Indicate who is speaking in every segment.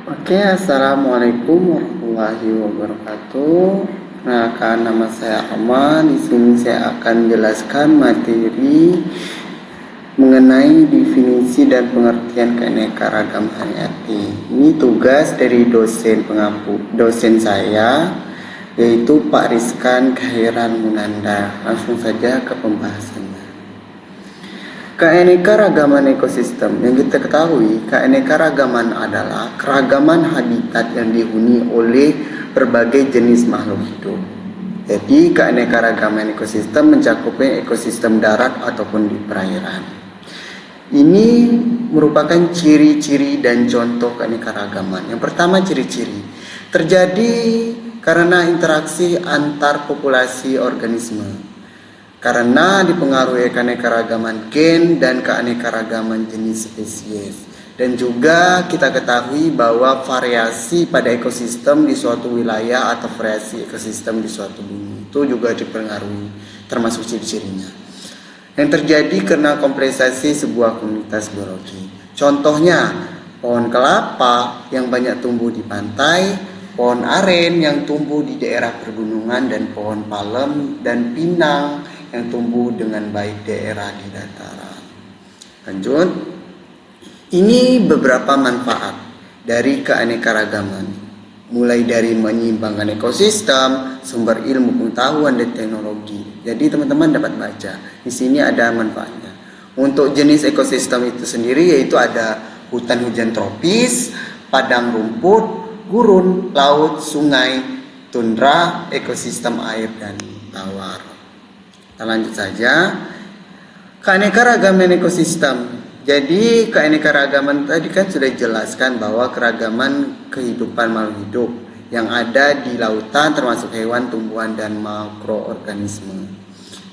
Speaker 1: Oke, assalamualaikum warahmatullahi wabarakatuh. Perkenalkan, nama saya Aman. Di sini saya akan menjelaskan materi mengenai definisi dan pengertian keanekaragaman hayati. Ini tugas dari dosen saya, yaitu Pak Rizkan Khairan Munanda. Langsung saja ke pembahasannya. Keanekaragaman ekosistem. Yang kita ketahui, keanekaragaman adalah keragaman habitat yang dihuni oleh berbagai jenis makhluk hidup. Jadi, keanekaragaman ekosistem mencakup ekosistem darat ataupun di perairan. Ini merupakan ciri-ciri dan contoh keanekaragaman. Yang pertama, ciri-ciri terjadi karena interaksi antar populasi organisme, karena dipengaruhi keanekaragaman gen dan keanekaragaman jenis spesies. Dan juga kita ketahui bahwa variasi pada ekosistem di suatu wilayah atau variasi ekosistem di suatu bumi itu juga dipengaruhi, termasuk ciri-cirinya. Yang terjadi karena kompleksasi sebuah komunitas biologi. Contohnya, pohon kelapa yang banyak tumbuh di pantai, pohon aren yang tumbuh di daerah pergunungan, dan pohon palem dan pinang yang tumbuh dengan baik daerah di dataran. Lanjut, ini beberapa manfaat dari keanekaragaman, mulai dari menyeimbangkan ekosistem, sumber ilmu pengetahuan dan teknologi. Jadi teman-teman dapat baca, di sini ada manfaatnya. Untuk jenis ekosistem itu sendiri yaitu ada hutan hujan tropis, padang rumput, gurun, laut, sungai, tundra, ekosistem air dan tawar. Kita lanjut saja. Keanekaragaman ekosistem. Jadi keanekaragaman tadi kan sudah dijelaskan bahwa keragaman kehidupan makhluk hidup yang ada di lautan termasuk hewan, tumbuhan, dan makroorganisme.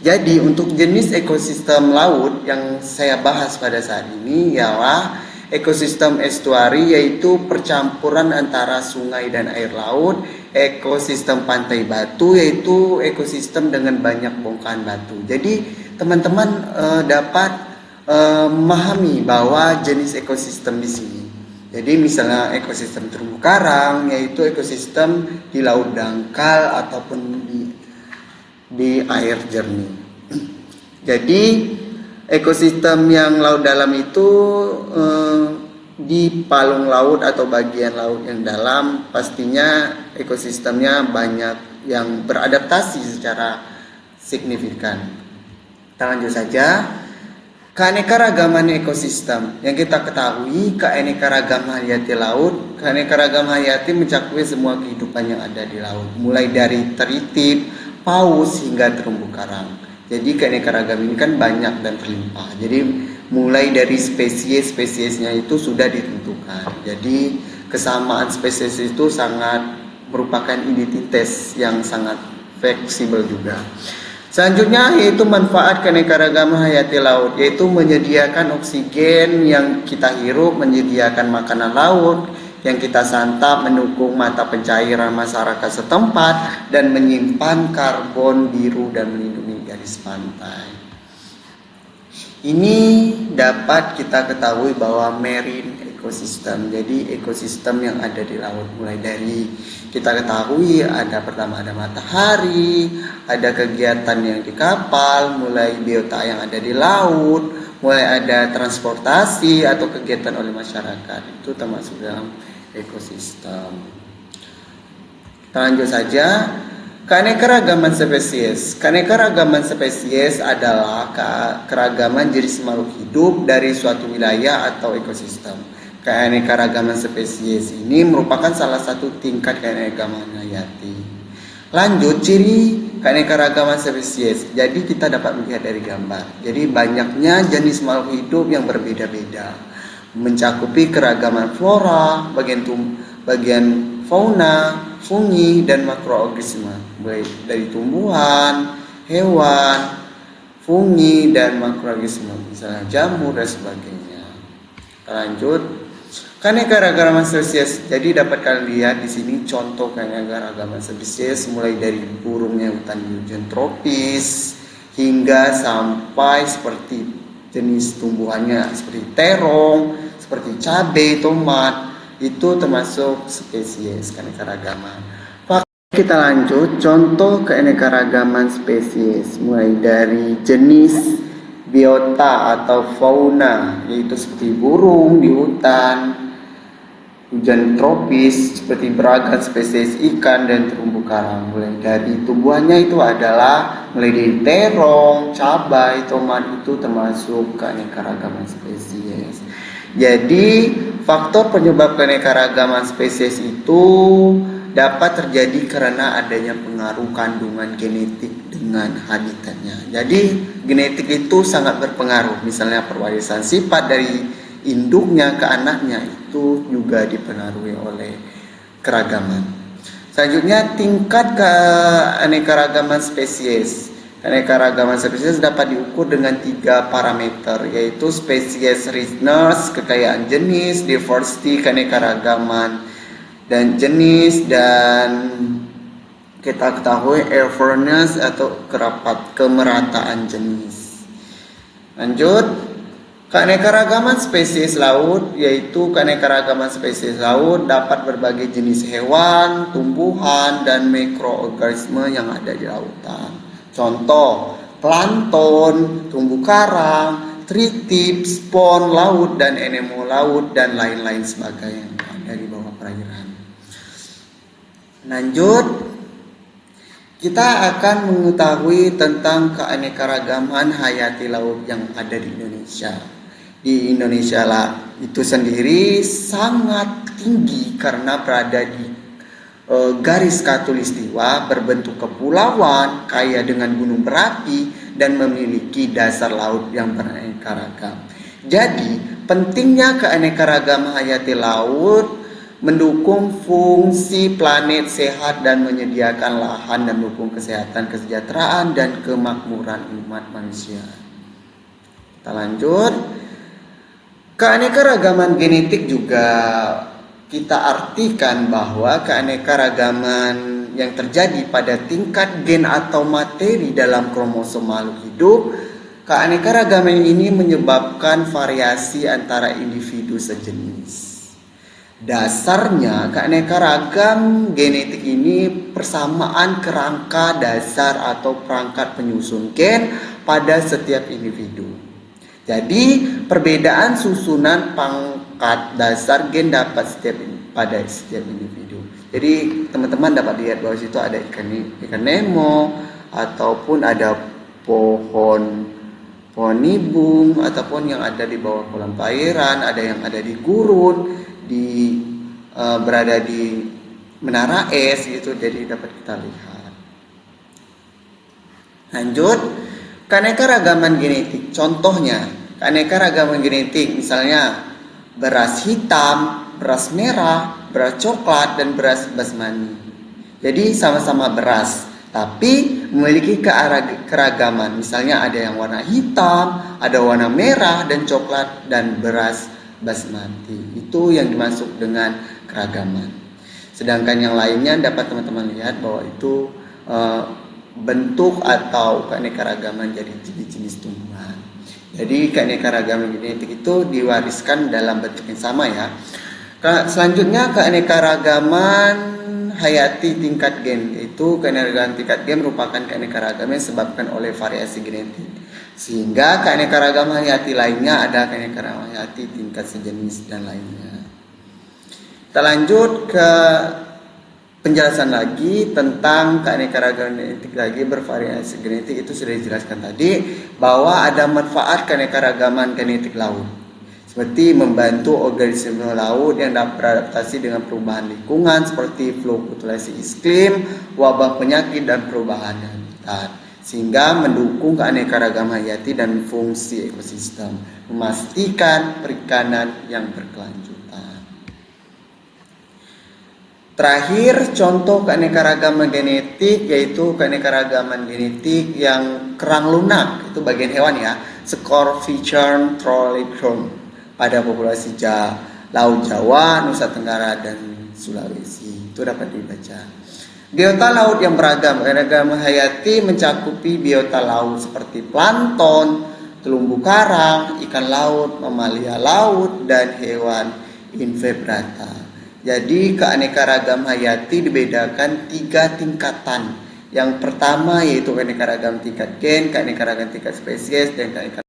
Speaker 1: Jadi untuk jenis ekosistem laut yang saya bahas pada saat ini ialah ekosistem estuari, yaitu percampuran antara sungai dan air laut. Ekosistem pantai batu, yaitu ekosistem dengan banyak bongkahan batu. Jadi teman-teman dapat memahami bahwa jenis ekosistem di sini. Jadi misalnya ekosistem terumbu karang, yaitu ekosistem di laut dangkal ataupun di air jernih. Jadi ekosistem yang laut dalam itu di palung laut atau bagian laut yang dalam, pastinya ekosistemnya banyak yang beradaptasi secara signifikan. Kita lanjut saja. Keanekaragaman ekosistem. Yang kita ketahui, keanekaragaman hayati laut. Keanekaragaman hayati mencakup semua kehidupan yang ada di laut, mulai dari teritip, paus hingga terumbu karang. Jadi keanekaragaman ini kan banyak dan berlimpah. Jadi mulai dari spesies-spesiesnya itu sudah ditentukan. Jadi kesamaan spesies itu sangat merupakan identitas yang sangat fleksibel juga. Selanjutnya yaitu manfaat keanekaragaman hayati laut, yaitu menyediakan oksigen yang kita hirup, menyediakan makanan laut yang kita santap, mendukung mata pencairan masyarakat setempat, dan menyimpan karbon biru dan melindungi garis pantai. Ini dapat kita ketahui bahwa marine ekosistem, jadi ekosistem yang ada di laut, mulai dari kita ketahui pertama ada matahari, ada kegiatan yang di kapal, mulai biota yang ada di laut, mulai ada transportasi atau kegiatan oleh masyarakat, itu termasuk dalam ekosistem. Kita lanjut saja. Keanekaragaman spesies. Keanekaragaman spesies adalah keragaman jenis makhluk hidup dari suatu wilayah atau ekosistem. Keanekaragaman spesies ini merupakan salah satu tingkat keanekaragaman hayati. Lanjut, ciri keanekaragaman spesies. Jadi kita dapat melihat dari gambar. Jadi banyaknya jenis makhluk hidup yang berbeda-beda, mencakupi keragaman flora, bagian fauna, fungi, dan makroorganisme, baik dari tumbuhan, hewan, fungi, dan makroorganisme, misalnya jamur dan sebagainya. Lanjut, keanekaragaman spesies. Jadi dapat kalian lihat di sini contoh keanekaragaman spesies, mulai dari burungnya hutan hujan tropis hingga sampai seperti jenis tumbuhannya seperti terong, seperti cabai, tomat, Itu termasuk spesies keanekaragaman. Kita lanjut, contoh keanekaragaman spesies mulai dari jenis biota atau fauna, yaitu seperti burung di hutan, hujan tropis, seperti beragam spesies ikan dan terumbu karang. Mulai dari tumbuhannya itu adalah mulai dari terong, cabai, tomat, itu termasuk keanekaragaman spesies. Jadi faktor penyebab keanekaragaman spesies itu dapat terjadi karena adanya pengaruh kandungan genetik dengan habitatnya. Jadi genetik itu sangat berpengaruh. Misalnya perwarisan sifat dari induknya ke anaknya itu juga dipengaruhi oleh keragaman. Selanjutnya tingkat keanekaragaman spesies. Keanekaragaman spesies dapat diukur dengan 3 parameter, yaitu spesies richness, kekayaan jenis, diversity, keanekaragaman dan jenis, dan kita ketahui awareness atau kemerataan jenis. Lanjut, keanekaragaman spesies laut, yaitu keanekaragaman spesies laut dapat berbagai jenis hewan, tumbuhan, dan mikroorganisme yang ada di lautan. Contoh, plankton, terumbu karang, tritip, spon laut, dan enemo laut, dan lain-lain sebagainya yang ada di bawah perairan. Lanjut, kita akan mengetahui tentang keanekaragaman hayati laut yang ada di Indonesia. Di Indonesia lah itu sendiri sangat tinggi karena berada di garis khatulistiwa, berbentuk kepulauan, kaya dengan gunung berapi, dan memiliki dasar laut yang beraneka ragam. Jadi, pentingnya keanekaragaman hayati laut mendukung fungsi planet sehat dan menyediakan lahan dan mendukung kesehatan, kesejahteraan, dan kemakmuran umat manusia. Kita lanjut. Keanekaragaman genetik juga kita artikan bahwa keanekaragaman yang terjadi pada tingkat gen atau materi dalam kromosom makhluk hidup. Keanekaragaman ini menyebabkan variasi antara individu sejenis. Dasarnya keanekaragam genetik ini persamaan kerangka dasar atau perangkat penyusun gen pada setiap individu. Jadi perbedaan susunan pangkat dasar gen dapat pada setiap individu. Jadi teman-teman dapat lihat bahwa situ ada ikan nemo, ataupun ada pohon nibung, ataupun yang ada di bawah kolam perairan, ada yang ada di gurun, berada di menara es gitu, jadi dapat kita lihat. Lanjut, keanekaragaman genetik. Contohnya, keanekaragaman genetik misalnya beras hitam, beras merah, beras coklat, dan beras basmati. Jadi sama-sama beras, tapi memiliki keragaman. Misalnya ada yang warna hitam, ada warna merah dan coklat, dan beras basmati. Itu yang dimaksud dengan keragaman. Sedangkan yang lainnya dapat teman-teman lihat bahwa itu bentuk atau keanekaragaman dari jenis-jenis tumbuhan. Jadi keanekaragaman genetik itu diwariskan dalam bentuk yang sama ya. Selanjutnya keanekaragaman hayati tingkat gen. Itu keanekaragaman tingkat gen merupakan keanekaragaman yang disebabkan oleh variasi genetik. Sehingga keanekaragaman hayati lainnya ada keanekaragaman hayati tingkat sejenis dan lainnya. Kita lanjut ke penjelasan lagi tentang keanekaragaman genetik lagi, bervariasi genetik. Itu sudah dijelaskan tadi bahwa ada manfaat keanekaragaman genetik laut, seperti membantu organisme laut yang dapat beradaptasi dengan perubahan lingkungan seperti fluktuasi iklim, wabah penyakit, dan perubahan habitat, sehingga mendukung keanekaragaman hayati dan fungsi ekosistem, memastikan perikanan yang berkelanjutan. Terakhir, contoh keanekaragaman genetik yaitu keanekaragaman genetik yang kerang lunak, itu bagian hewan ya, Scorpion trollicorn pada populasi Laut Jawa, Nusa Tenggara, dan Sulawesi. Itu dapat dibaca. Biota laut yang beragam. Keanekaragaman hayati mencakupi biota laut seperti plankton, terumbu karang, ikan laut, mamalia laut, dan hewan invertebrata. Jadi keanekaragam hayati dibedakan 3 tingkatan. Yang pertama yaitu keanekaragam tingkat gen, keanekaragam tingkat spesies, dan keanekaragam